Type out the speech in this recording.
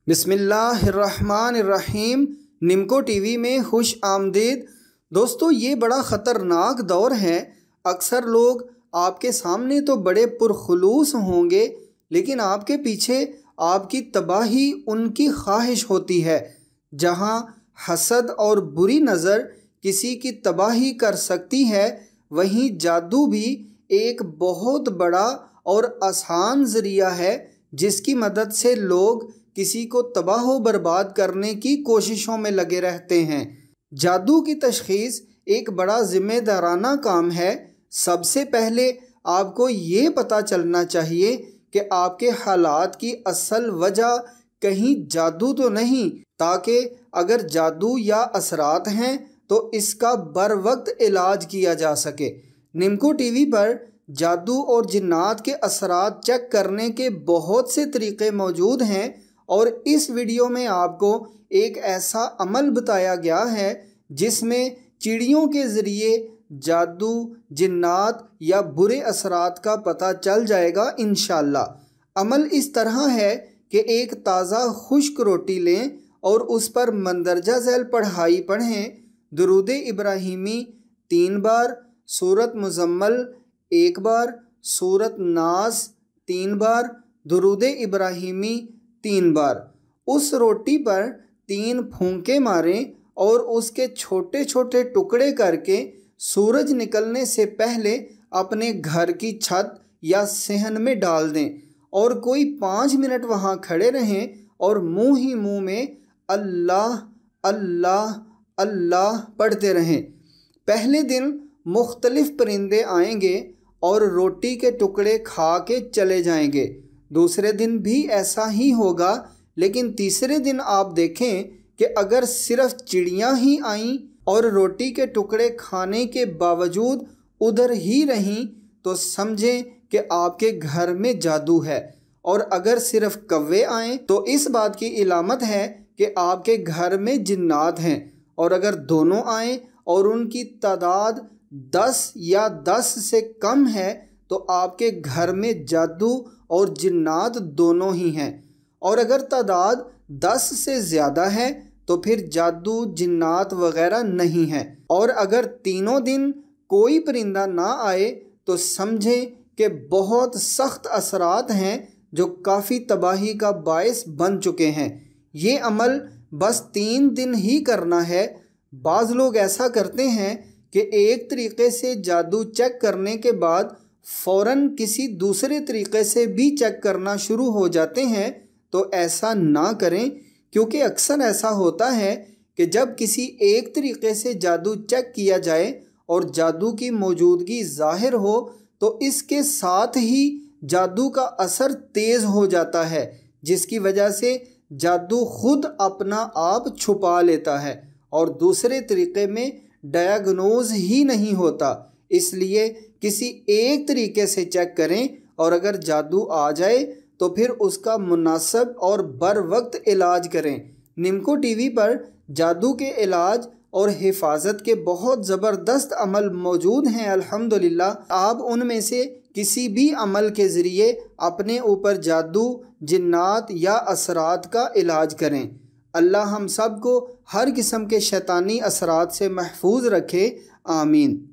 बिस्मिल्लाहिर्रहमानिर्रहीम। नमको टीवी में खुश आमदीद। दोस्तों, ये बड़ा ख़तरनाक दौर है। अक्सर लोग आपके सामने तो बड़े पुरखुलूस होंगे, लेकिन आपके पीछे आपकी तबाही उनकी ख्वाहिश होती है। जहाँ हसद और बुरी नज़र किसी की तबाही कर सकती है, वहीं जादू भी एक बहुत बड़ा और आसान ज़रिया है जिसकी मदद से लोग किसी को तबाह व बर्बाद करने की कोशिशों में लगे रहते हैं। जादू की तशख़ीस एक बड़ा ज़िम्मेदाराना काम है। सबसे पहले आपको ये पता चलना चाहिए कि आपके हालात की असल वजह कहीं जादू तो नहीं, ताकि अगर जादू या असरात हैं तो इसका बर वक्त इलाज किया जा सके। नमको टीवी पर जादू और जिन्नात के असरात चेक करने के बहुत से तरीक़े मौजूद हैं और इस वीडियो में आपको एक ऐसा अमल बताया गया है जिसमें चिड़ियों के ज़रिए जादू, जिन्नात या बुरे असरात का पता चल जाएगा इंशा। अमल इस तरह है कि एक ताज़ा खुश्क रोटी लें और उस पर मंदरजा झैल पढ़ाई पढ़ें। दुरूद इब्राहिमी 3 बार, सूरत मुज़म्मल 1 बार, सूरत नास 3 बार, दुरूद इब्राहिमी 3 बार। उस रोटी पर 3 फूंके मारें और उसके छोटे छोटे टुकड़े करके सूरज निकलने से पहले अपने घर की छत या सहन में डाल दें और कोई 5 मिनट वहाँ खड़े रहें और मुँह ही मुँह में अल्लाह अल्लाह अल्लाह पढ़ते रहें। पहले दिन मुख्तलिफ परिंदे आएंगे और रोटी के टुकड़े खा के चले जाएंगे। दूसरे दिन भी ऐसा ही होगा, लेकिन तीसरे दिन आप देखें कि अगर सिर्फ चिड़ियाँ ही आईं और रोटी के टुकड़े खाने के बावजूद उधर ही रहीं तो समझें कि आपके घर में जादू है, और अगर सिर्फ कौवे आएँ तो इस बात की इलामत है कि आपके घर में जिन्नात हैं, और अगर दोनों आएँ और उनकी तादाद 10 या 10 से कम है तो आपके घर में जादू और जिन्नात दोनों ही हैं, और अगर तादाद 10 से ज़्यादा है तो फिर जादू, जिन्नात वग़ैरह नहीं है। और अगर तीनों दिन कोई परिंदा ना आए तो समझें कि बहुत सख्त असरात हैं जो काफ़ी तबाही का बायस बन चुके हैं। ये अमल बस 3 दिन ही करना है। बाज़ लोग ऐसा करते हैं कि एक तरीक़े से जादू चेक करने के बाद फ़ौरन किसी दूसरे तरीक़े से भी चेक करना शुरू हो जाते हैं, तो ऐसा ना करें, क्योंकि अक्सर ऐसा होता है कि जब किसी एक तरीक़े से जादू चेक किया जाए और जादू की मौजूदगी ज़ाहिर हो तो इसके साथ ही जादू का असर तेज़ हो जाता है, जिसकी वजह से जादू खुद अपना आप छुपा लेता है और दूसरे तरीक़े में डायग्नोज ही नहीं होता। इसलिए किसी एक तरीके से चेक करें और अगर जादू आ जाए तो फिर उसका मुनासिब और बर वक्त इलाज करें। नमको टीवी पर जादू के इलाज और हिफाजत के बहुत ज़बरदस्त अमल मौजूद हैं अल्हम्दुलिल्लाह। आप उनमें से किसी भी अमल के ज़रिए अपने ऊपर जादू, जिन्नात या असरात का इलाज करें। अल्लाह हम सब को हर किस्म के शैतानी असरात से महफूज रखे। आमीन।